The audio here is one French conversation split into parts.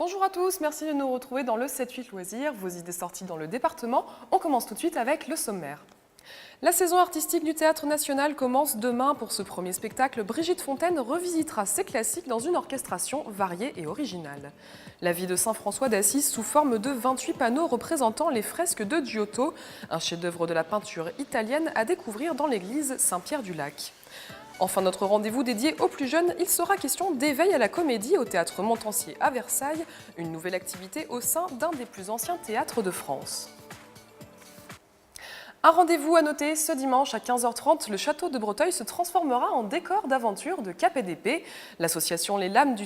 Bonjour à tous, merci de nous retrouver dans le 7-8 loisirs, vos idées sorties dans le département. On commence tout de suite avec le sommaire. La saison artistique du Théâtre National commence demain. Pour ce premier spectacle, Brigitte Fontaine revisitera ses classiques dans une orchestration variée et originale. La vie de saint François d'Assise sous forme de 28 panneaux représentant les fresques de Giotto, un chef-d'œuvre de la peinture italienne à découvrir dans l'église Saint-Pierre-du-Lac. Enfin, notre rendez-vous dédié aux plus jeunes, il sera question d'éveil à la comédie au Théâtre Montansier à Versailles, une nouvelle activité au sein d'un des plus anciens théâtres de France. Un rendez-vous à noter, ce dimanche à 15h30, le château de Breteuil se transformera en décor d'aventure de cap et d'épée. L'association Les Lames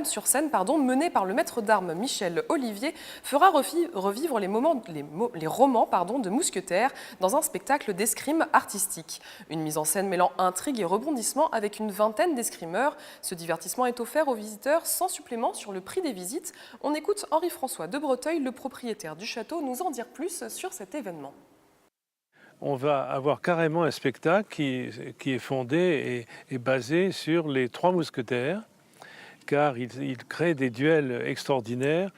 sur scène, menée par le maître d'armes Michel Olivier, fera revivre les romans de mousquetaires dans un spectacle d'escrime artistique. Une mise en scène mêlant intrigue et rebondissement avec une vingtaine d'escrimeurs. Ce divertissement est offert aux visiteurs sans supplément sur le prix des visites. On écoute Henri-François de Breteuil, le propriétaire du château, nous en dire plus sur cet événement. On va avoir carrément un spectacle qui est fondé et basé sur les trois mousquetaires, car il crée des duels extraordinaires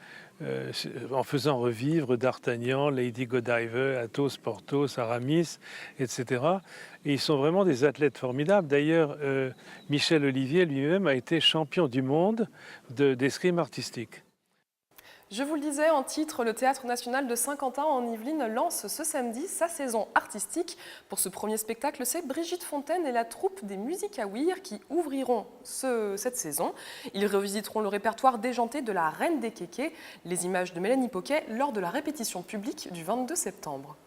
en faisant revivre D'Artagnan, Lady Godiva, Athos, Porthos, Aramis, etc. Et ils sont vraiment des athlètes formidables. D'ailleurs, Michel Olivier lui-même a été champion du monde d'escrime artistique. Je vous le disais en titre, le Théâtre National de Saint-Quentin en Yvelines lance ce samedi sa saison artistique. Pour ce premier spectacle, c'est Brigitte Fontaine et la troupe des Musiques à Ouïr qui ouvriront cette saison. Ils revisiteront le répertoire déjanté de la Reine des Kékés, les images de Mélanie Poquet lors de la répétition publique du 22 septembre.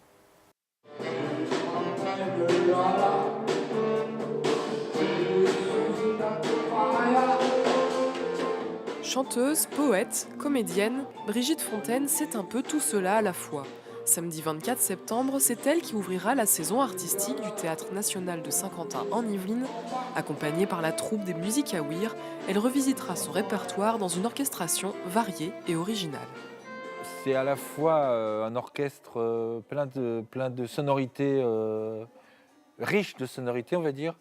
Chanteuse, poète, comédienne, Brigitte Fontaine, c'est un peu tout cela à la fois. Samedi 24 septembre, c'est elle qui ouvrira la saison artistique du Théâtre National de Saint-Quentin en Yvelines. Accompagnée par la troupe des Musiques à Ouïr, elle revisitera son répertoire dans une orchestration variée et originale. C'est à la fois un orchestre plein de sonorités, riche de sonorités, on va dire,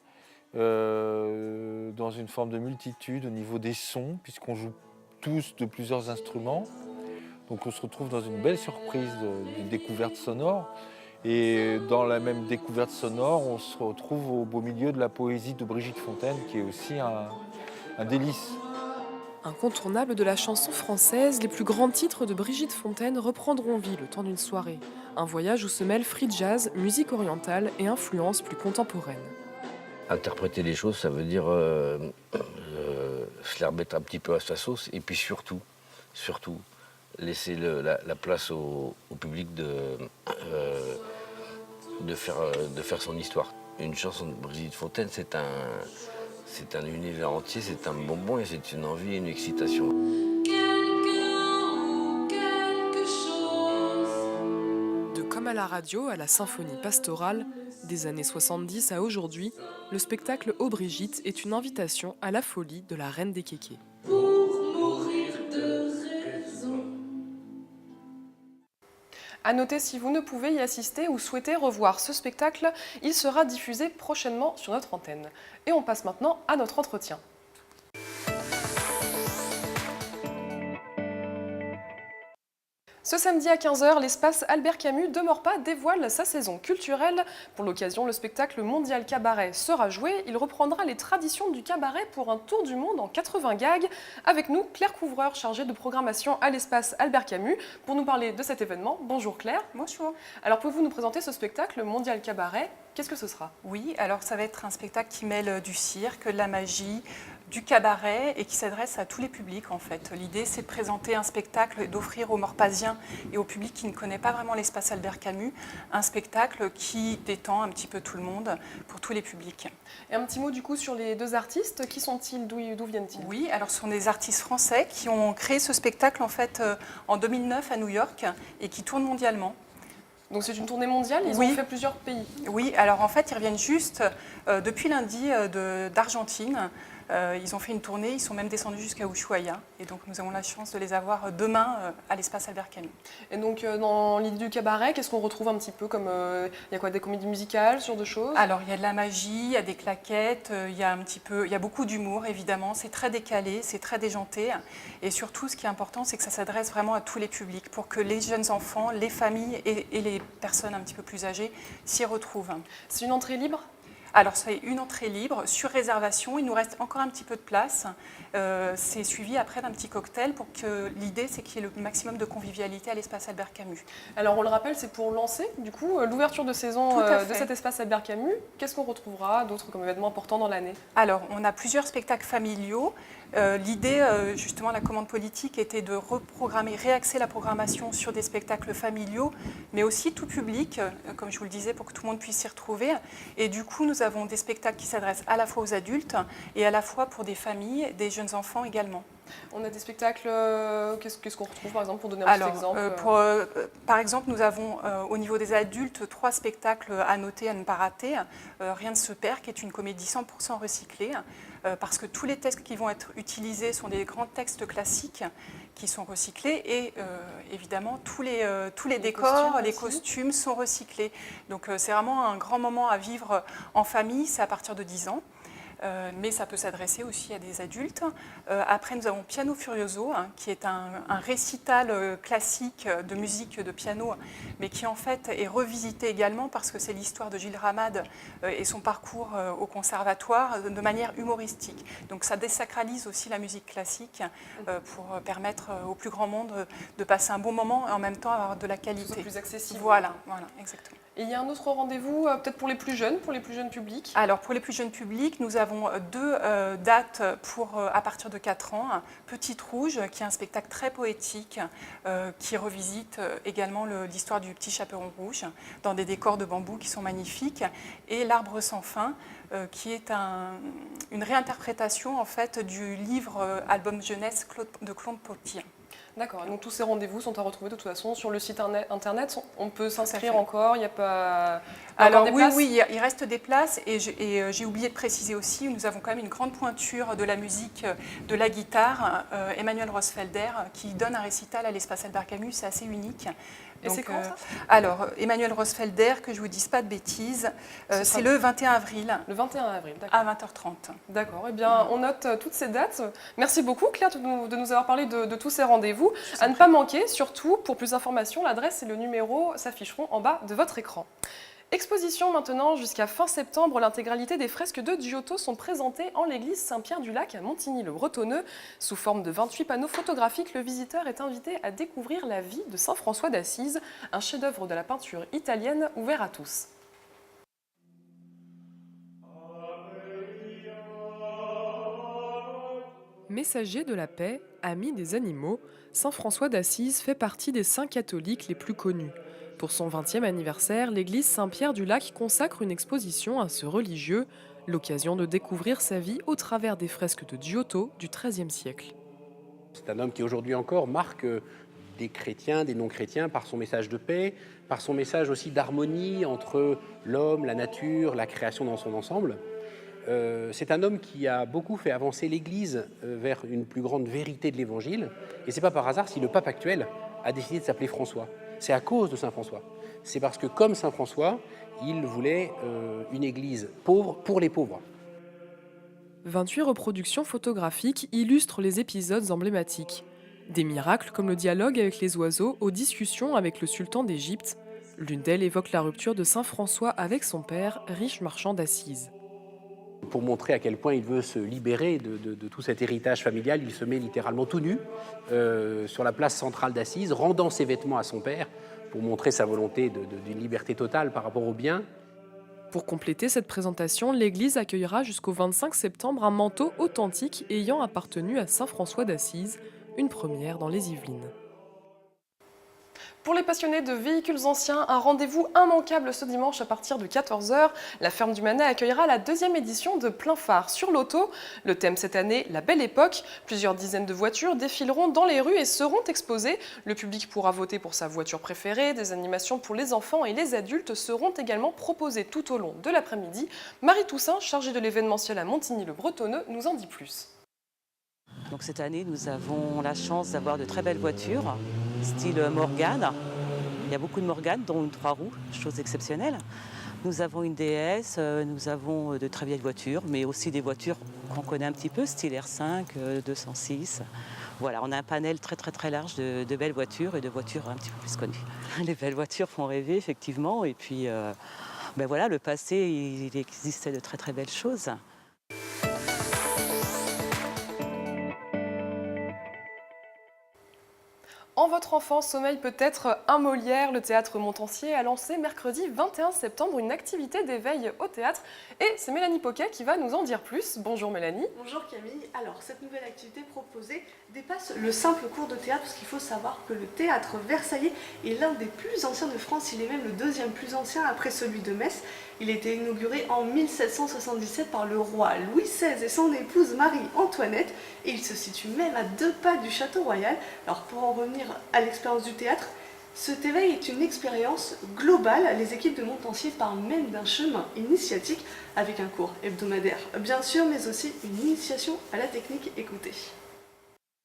dans une forme de multitude au niveau des sons, puisqu'on joue tous de plusieurs instruments. Donc on se retrouve dans une belle surprise d'une découverte sonore. Et dans la même découverte sonore, on se retrouve au beau milieu de la poésie de Brigitte Fontaine, qui est aussi un délice. Incontournable de la chanson française, les plus grands titres de Brigitte Fontaine reprendront vie le temps d'une soirée. Un voyage où se mêlent free jazz, musique orientale et influences plus contemporaines. Interpréter les choses, ça veut dire se les remettre un petit peu à sa sauce et puis surtout laisser la place au public de faire son histoire. Une chanson de Brigitte Fontaine, c'est un univers entier, c'est un bonbon et c'est une envie et une excitation. Comme à la radio, à la symphonie pastorale, des années 70 à aujourd'hui, le spectacle Ô Brigitte est une invitation à la folie de la Reine des Kékés. Pour mourir de raison. À noter, si vous ne pouvez y assister ou souhaitez revoir ce spectacle, il sera diffusé prochainement sur notre antenne. Et on passe maintenant à notre entretien. Ce samedi à 15h, l'espace Albert Camus de Maurepas dévoile sa saison culturelle. Pour l'occasion, le spectacle mondial cabaret sera joué. Il reprendra les traditions du cabaret pour un tour du monde en 80 gags. Avec nous, Claire Couvreur, chargée de programmation à l'espace Albert Camus, pour nous parler de cet événement. Bonjour Claire. Bonjour. Alors pouvez-vous nous présenter ce spectacle mondial cabaret? Qu'est-ce que ce sera? Oui, alors ça va être un spectacle qui mêle du cirque, de la magie, du cabaret et qui s'adresse à tous les publics en fait. L'idée c'est de présenter un spectacle et d'offrir aux Morpasiens et au public qui ne connaît pas vraiment l'espace Albert Camus un spectacle qui détend un petit peu tout le monde pour tous les publics. Et un petit mot du coup sur les deux artistes, qui sont-ils, d'où viennent-ils? Oui, alors ce sont des artistes français qui ont créé ce spectacle en fait en 2009 à New York et qui tournent mondialement. Donc c'est une tournée mondiale, ils ont fait plusieurs pays. Oui, alors en fait ils reviennent juste depuis lundi d'Argentine. Ils ont fait une tournée, ils sont même descendus jusqu'à Ushuaïa. Et donc nous avons la chance de les avoir demain à l'espace Albert Camus. Et donc, dans l'idée du cabaret, qu'est-ce qu'on retrouve un petit peu comme... Il y a quoi, des comédies musicales, ce genre de choses? Alors, il y a de la magie, il y a des claquettes, il y a beaucoup d'humour, évidemment. C'est très décalé, c'est très déjanté. Et surtout, ce qui est important, c'est que ça s'adresse vraiment à tous les publics pour que les jeunes enfants, les familles et les personnes un petit peu plus âgées s'y retrouvent. C'est une entrée libre? Alors, c'est une entrée libre, sur réservation. Il nous reste encore un petit peu de place. C'est suivi après d'un petit cocktail pour que l'idée, c'est qu'il y ait le maximum de convivialité à l'espace Albert Camus. Alors, on le rappelle, c'est pour lancer, du coup, l'ouverture de saison Tout à de fait. cet espace Albert Camus. Qu'est-ce qu'on retrouvera d'autres comme événements importants dans l'année? Alors, on a plusieurs spectacles familiaux. L'idée, justement, la commande politique était de reprogrammer, réaxer la programmation sur des spectacles familiaux, mais aussi tout public, comme je vous le disais, pour que tout le monde puisse s'y retrouver. Et du coup, nous avons des spectacles qui s'adressent à la fois aux adultes et à la fois pour des familles, des jeunes enfants également. On a des spectacles, qu'est-ce qu'on retrouve par exemple, pour donner un petit exemple? Par exemple, nous avons au niveau des adultes 3 spectacles à noter, à ne pas rater. Rien ne se perd, qui est une comédie 100% recyclée, parce que tous les textes qui vont être utilisés sont des grands textes classiques qui sont recyclés et évidemment tous les décors, les costumes sont recyclés. Donc c'est vraiment un grand moment à vivre en famille, c'est à partir de 10 ans. Mais ça peut s'adresser aussi à des adultes. Après, nous avons Piano Furioso, qui est un récital classique de musique de piano, mais qui en fait est revisité également parce que c'est l'histoire de Gilles Ramade et son parcours au conservatoire de manière humoristique. Donc ça désacralise aussi la musique classique pour permettre au plus grand monde de passer un bon moment et en même temps avoir de la qualité. C'est plus accessible. Voilà, exactement. Et il y a un autre rendez-vous, peut-être pour les plus jeunes publics? Alors, pour les plus jeunes publics, nous avons 2 dates à partir de 4 ans. Petite Rouge, qui est un spectacle très poétique, qui revisite également l'histoire du petit chaperon rouge, dans des décors de bambou qui sont magnifiques. Et L'Arbre sans fin, qui est une réinterprétation en fait, du livre album jeunesse de Claude Potier. D'accord, donc tous ces rendez-vous sont à retrouver de toute façon sur le site internet. On peut s'inscrire encore, il n'y a pas... Alors oui, il reste des places et j'ai oublié de préciser aussi, nous avons quand même une grande pointure de la musique, de la guitare, Emmanuel Rosfelder, qui donne un récital à l'espace Albert Camus, c'est assez unique. Et c'est quand ça? Alors, Emmanuel Rosfelder, que je ne vous dise pas de bêtises, c'est le 21 avril. Le 21 avril, d'accord. À 20h30. D'accord, eh bien on note toutes ces dates. Merci beaucoup Claire de nous avoir parlé de tous ces rendez-vous. À ne pas manquer, surtout pour plus d'informations, l'adresse et le numéro s'afficheront en bas de votre écran. Exposition maintenant jusqu'à fin septembre, l'intégralité des fresques de Giotto sont présentées en l'église Saint-Pierre-du-Lac à Montigny-le-Bretonneux. Sous forme de 28 panneaux photographiques, le visiteur est invité à découvrir la vie de Saint François d'Assise, un chef-d'œuvre de la peinture italienne ouvert à tous. Messager de la paix, ami des animaux, Saint François d'Assise fait partie des saints catholiques les plus connus. Pour son 20e anniversaire, l'église Saint-Pierre-du-Lac consacre une exposition à ce religieux, l'occasion de découvrir sa vie au travers des fresques de Giotto du XIIIe siècle. C'est un homme qui aujourd'hui encore marque des chrétiens, des non-chrétiens par son message de paix, par son message aussi d'harmonie entre l'homme, la nature, la création dans son ensemble. C'est un homme qui a beaucoup fait avancer l'Église vers une plus grande vérité de l'Évangile. Et ce n'est pas par hasard si le pape actuel a décidé de s'appeler François. C'est à cause de Saint François. C'est parce que, comme Saint François, il voulait une Église pauvre pour les pauvres. 28 reproductions photographiques illustrent les épisodes emblématiques. Des miracles comme le dialogue avec les oiseaux aux discussions avec le sultan d'Égypte. L'une d'elles évoque la rupture de Saint François avec son père, riche marchand d'Assise. Pour montrer à quel point il veut se libérer de tout cet héritage familial, il se met littéralement tout nu sur la place centrale d'Assise, rendant ses vêtements à son père pour montrer sa volonté d'une liberté totale par rapport aux biens. Pour compléter cette présentation, l'église accueillera jusqu'au 25 septembre un manteau authentique ayant appartenu à Saint François d'Assise, une première dans les Yvelines. Pour les passionnés de véhicules anciens, un rendez-vous immanquable ce dimanche à partir de 14 h. La ferme du Manet accueillera la 2e édition de Plein Phare sur l'auto. Le thème cette année, la belle époque. Plusieurs dizaines de voitures défileront dans les rues et seront exposées. Le public pourra voter pour sa voiture préférée. Des animations pour les enfants et les adultes seront également proposées tout au long de l'après-midi. Marie Toussaint, chargée de l'événementiel à Montigny-le-Bretonneux, nous en dit plus. Donc cette année, nous avons la chance d'avoir de très belles voitures, style Morgane. Il y a beaucoup de Morgane, dont une 3 roues, chose exceptionnelle. Nous avons une DS, nous avons de très vieilles voitures, mais aussi des voitures qu'on connaît un petit peu, style R5, 206. Voilà, on a un panel très large de belles voitures et de voitures un petit peu plus connues. Les belles voitures font rêver, effectivement, et puis ben voilà, le passé, il existait de très belles choses. En votre enfance sommeille peut-être un Molière. Le théâtre Montansier a lancé mercredi 21 septembre une activité d'éveil au théâtre. Et c'est Mélanie Poquet qui va nous en dire plus. Bonjour Mélanie. Bonjour Camille. Alors cette nouvelle activité proposée dépasse le simple cours de théâtre parce qu'il faut savoir que le théâtre versaillais est l'un des plus anciens de France. Il est même le 2e plus ancien après celui de Metz. Il a été inauguré en 1777 par le roi Louis XVI et son épouse Marie-Antoinette et il se situe même à 2 pas du château royal. Alors pour en revenir à l'expérience du théâtre, cet éveil est une expérience globale. Les équipes de Montansier parlent même d'un chemin initiatique avec un cours hebdomadaire bien sûr, mais aussi une initiation à la technique. Écoutez.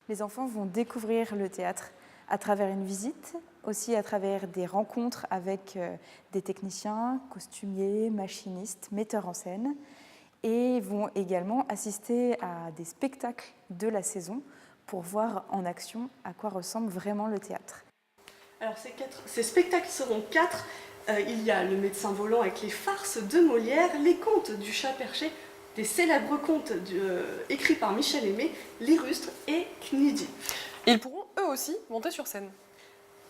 Les enfants vont découvrir le théâtre à travers une visite, aussi à travers des rencontres avec des techniciens, costumiers, machinistes, metteurs en scène, et vont également assister à des spectacles de la saison pour voir en action à quoi ressemble vraiment le théâtre. Alors ces spectacles seront 4. Il y a le médecin volant avec les farces de Molière, les contes du chat perché, des célèbres contes écrits par Michel Aimé, les Rustres et Knidy. Ils pourront eux aussi monter sur scène.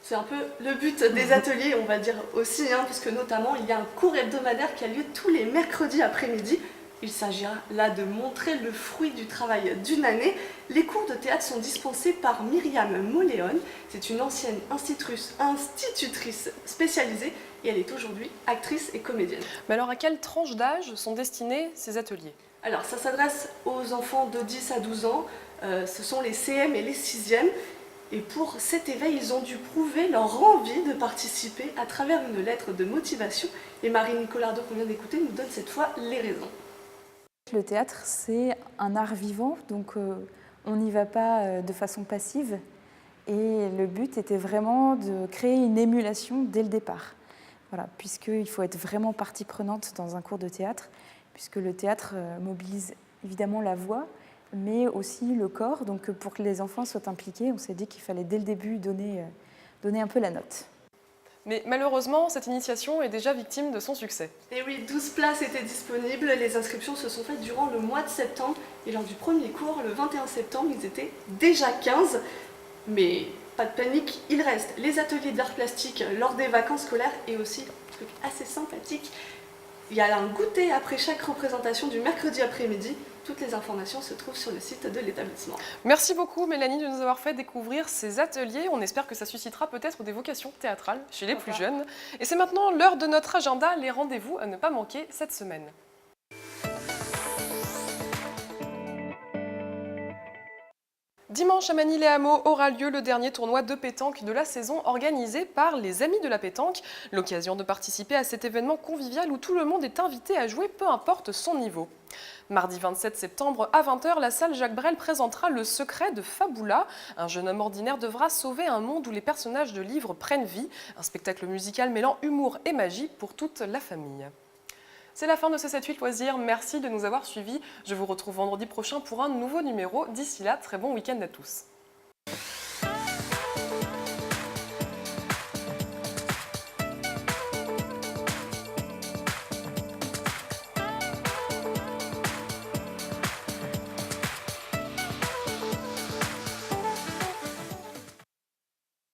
C'est un peu le but des ateliers, on va dire aussi, puisque notamment il y a un cours hebdomadaire qui a lieu tous les mercredis après-midi. Il s'agira là de montrer le fruit du travail d'une année. Les cours de théâtre sont dispensés par Myriam Moléon. C'est une ancienne institutrice spécialisée et elle est aujourd'hui actrice et comédienne. Mais alors à quelle tranche d'âge sont destinés ces ateliers ? Alors ça s'adresse aux enfants de 10 à 12 ans. Ce sont les CM et les 6e. Et pour cet éveil, ils ont dû prouver leur envie de participer à travers une lettre de motivation. Et Marie-Nicolas Ardot, qu'on vient d'écouter, nous donne cette fois les raisons. Le théâtre, c'est un art vivant, donc on n'y va pas de façon passive. Et le but était vraiment de créer une émulation dès le départ. Voilà, puisqu'il faut être vraiment partie prenante dans un cours de théâtre, puisque le théâtre mobilise évidemment la voix, mais aussi le corps. Donc pour que les enfants soient impliqués, on s'est dit qu'il fallait dès le début donner un peu la note. Mais malheureusement, cette initiation est déjà victime de son succès. Et oui, 12 places étaient disponibles. Les inscriptions se sont faites durant le mois de septembre. Et lors du premier cours, le 21 septembre, ils étaient déjà 15. Mais pas de panique, il reste les ateliers d'art plastique lors des vacances scolaires et aussi, un truc assez sympathique, il y a un goûter après chaque représentation du mercredi après-midi. Toutes les informations se trouvent sur le site de l'établissement. Merci beaucoup Mélanie de nous avoir fait découvrir ces ateliers. On espère que ça suscitera peut-être des vocations théâtrales chez les plus jeunes. Et c'est maintenant l'heure de notre agenda, les rendez-vous à ne pas manquer cette semaine. Dimanche à Manille-les-Hameaux aura lieu le dernier tournoi de pétanque de la saison organisé par les Amis de la pétanque. L'occasion de participer à cet événement convivial où tout le monde est invité à jouer, peu importe son niveau. Mardi 27 septembre à 20 h, la salle Jacques Brel présentera Le secret de Fabula. Un jeune homme ordinaire devra sauver un monde où les personnages de livres prennent vie. Un spectacle musical mêlant humour et magie pour toute la famille. C'est la fin de ce 7-8 loisirs. Merci de nous avoir suivis. Je vous retrouve vendredi prochain pour un nouveau numéro. D'ici là, très bon week-end à tous.